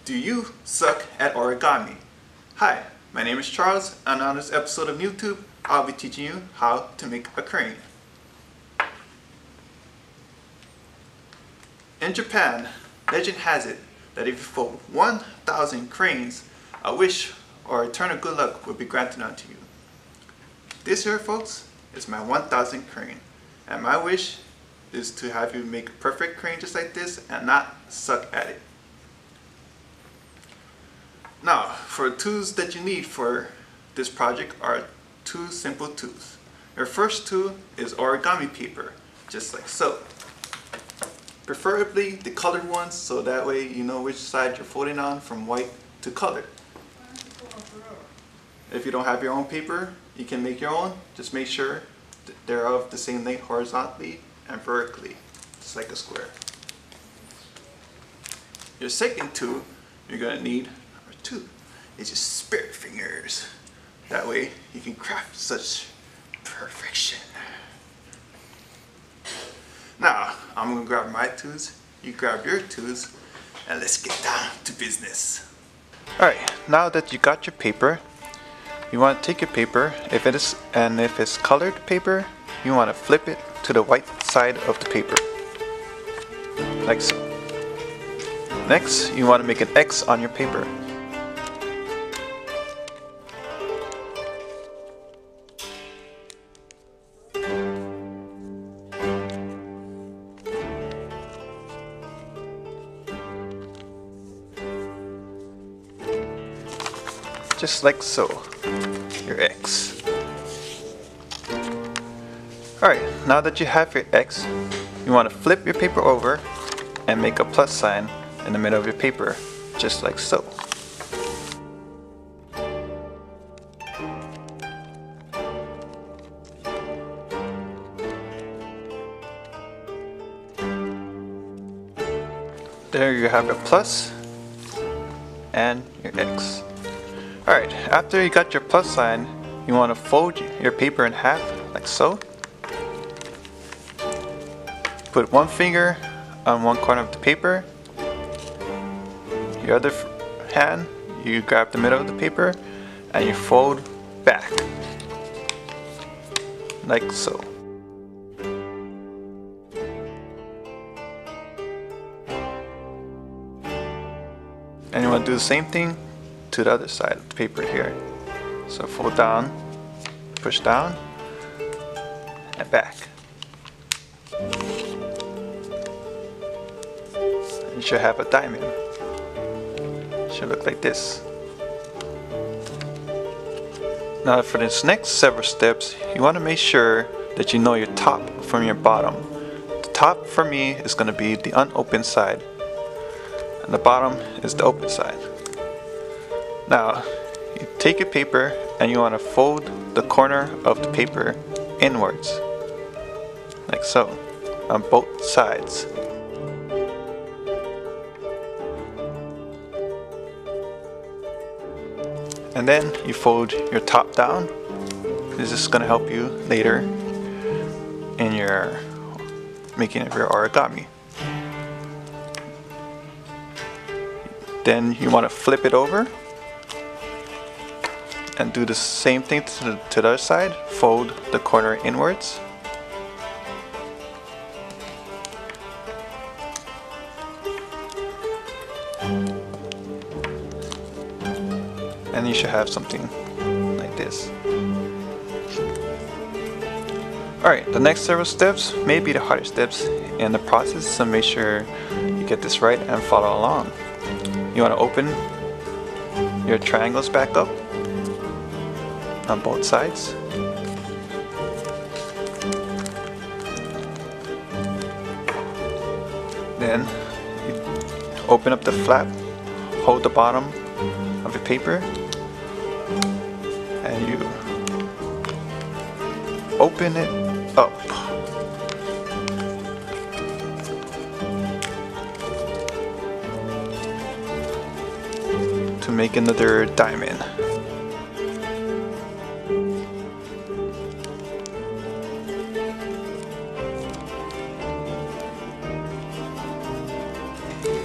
Do you suck at origami? Hi, my name is Charles, and on this episode of N00BTube, I'll be teaching you how to make a crane. In Japan, legend has it that if you fold 1,000 cranes, a wish or eternal good luck will be granted unto you. This here, folks, is my 1,000 crane, and my wish is to have you make a perfect crane just like this and not suck at it. Now, for the tools that you need for this project are two simple tools. Your first tool is origami paper, just like so. Preferably the colored ones, so that way you know which side you're folding on from white to colored. If you don't have your own paper, you can make your own. Just make sure they're of the same length horizontally and vertically, just like a square. Your second tool you're going to need, number 2, is your spirit fingers. That way you can craft such perfection. Now, I'm going to grab my tools, you grab your tools, and let's get down to business. Alright, now that you got your paper, you want to take your paper, if it's colored paper, you want to flip it to the white side of the paper, like so. Next, you want to make an X on your paper. Just like so, your X. Alright, now that you have your X, you want to flip your paper over and make a plus sign in the middle of your paper, just like so. There you have your plus and your X. Alright, after you got your plus sign, you want to fold your paper in half, like so. Put one finger on one corner of the paper. Your other hand, you grab the middle of the paper and you fold back, like so. And you want to do the same thing to the other side of the paper here. So fold down, push down, and back. You should have a diamond. It should look like this. Now for this next several steps, you want to make sure that you know your top from your bottom. The top for me is going to be the unopened side, and the bottom is the open side. Now, you take your paper and you want to fold the corner of the paper inwards, like so, on both sides. And then you fold your top down. This is going to help you later in your making of your origami. Then you want to flip it over and do the same thing to the other side. Fold the corner inwards. And you should have something like this. Alright, the next several steps may be the hardest steps in the process, so make sure you get this right and follow along. You want to open your triangles back up on both sides. Then you open up the flap, hold the bottom of your paper, and you open it up. To make another diamond.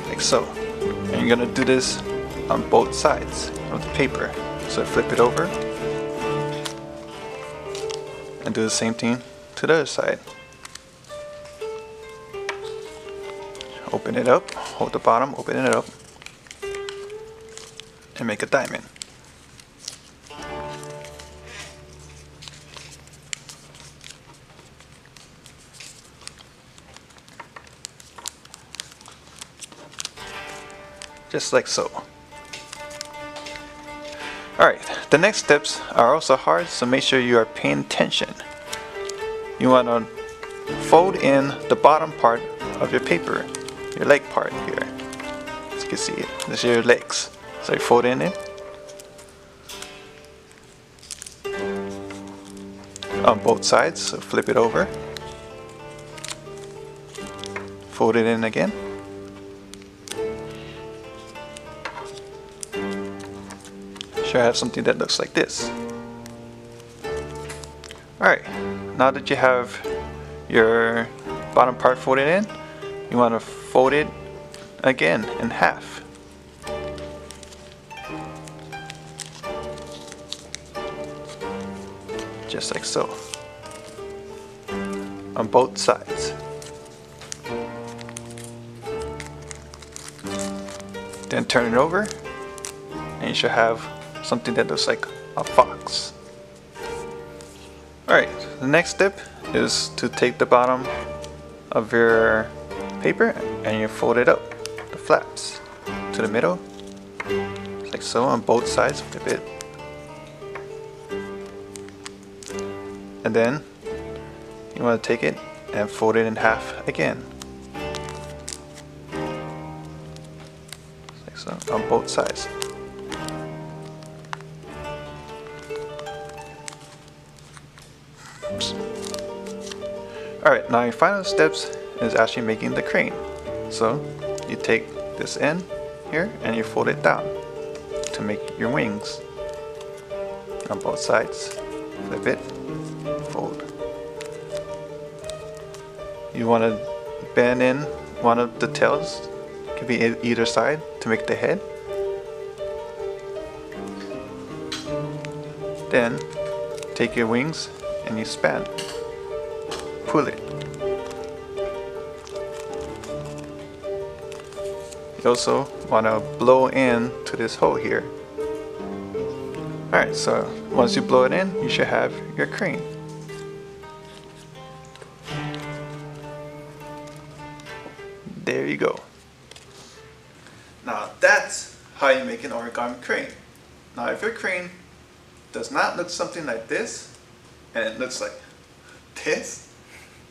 Like so. And you're gonna do this on both sides of the paper. So flip it over and do the same thing to the other side. Open it up, hold the bottom, open it up, and make a diamond. Just like so. Alright, the next steps are also hard, so make sure you are paying attention. You want to fold in the bottom part of your paper, your leg part here. As you can see, this is your legs. So you fold in it on both sides, so flip it over, fold it in again. Sure, I have something that looks like this. Alright, now that you have your bottom part folded in, you want to fold it again in half. Just like so. On both sides. Then turn it over, and you should have something that looks like a fox. Alright, the next step is to take the bottom of your paper and you fold it up, the flaps, to the middle, like so on both sides, flip it. And then you want to take it and fold it in half again. Like so on both sides. Alright, now your final steps is actually making the crane. So you take this end here and you fold it down to make your wings on both sides. Flip it, fold. You want to bend in one of the tails, can be either side, to make the head. Then take your wings and you span. Pull it. You also want to blow in to this hole here. Alright, so once you blow it in, you should have your crane. There you go. Now that's how you make an origami crane. Now if your crane does not look something like this, and it looks like this,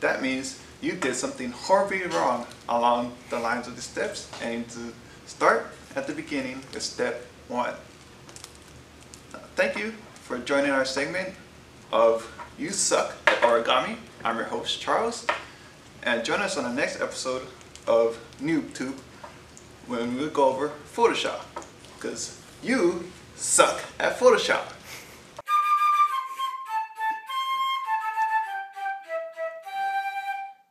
that means you did something horribly wrong along the lines of the steps, and to start at the beginning with step 1. Thank you for joining our segment of You Suck at Origami. I'm your host Charles, and join us on the next episode of N00BTube when we go over Photoshop, because you suck at Photoshop.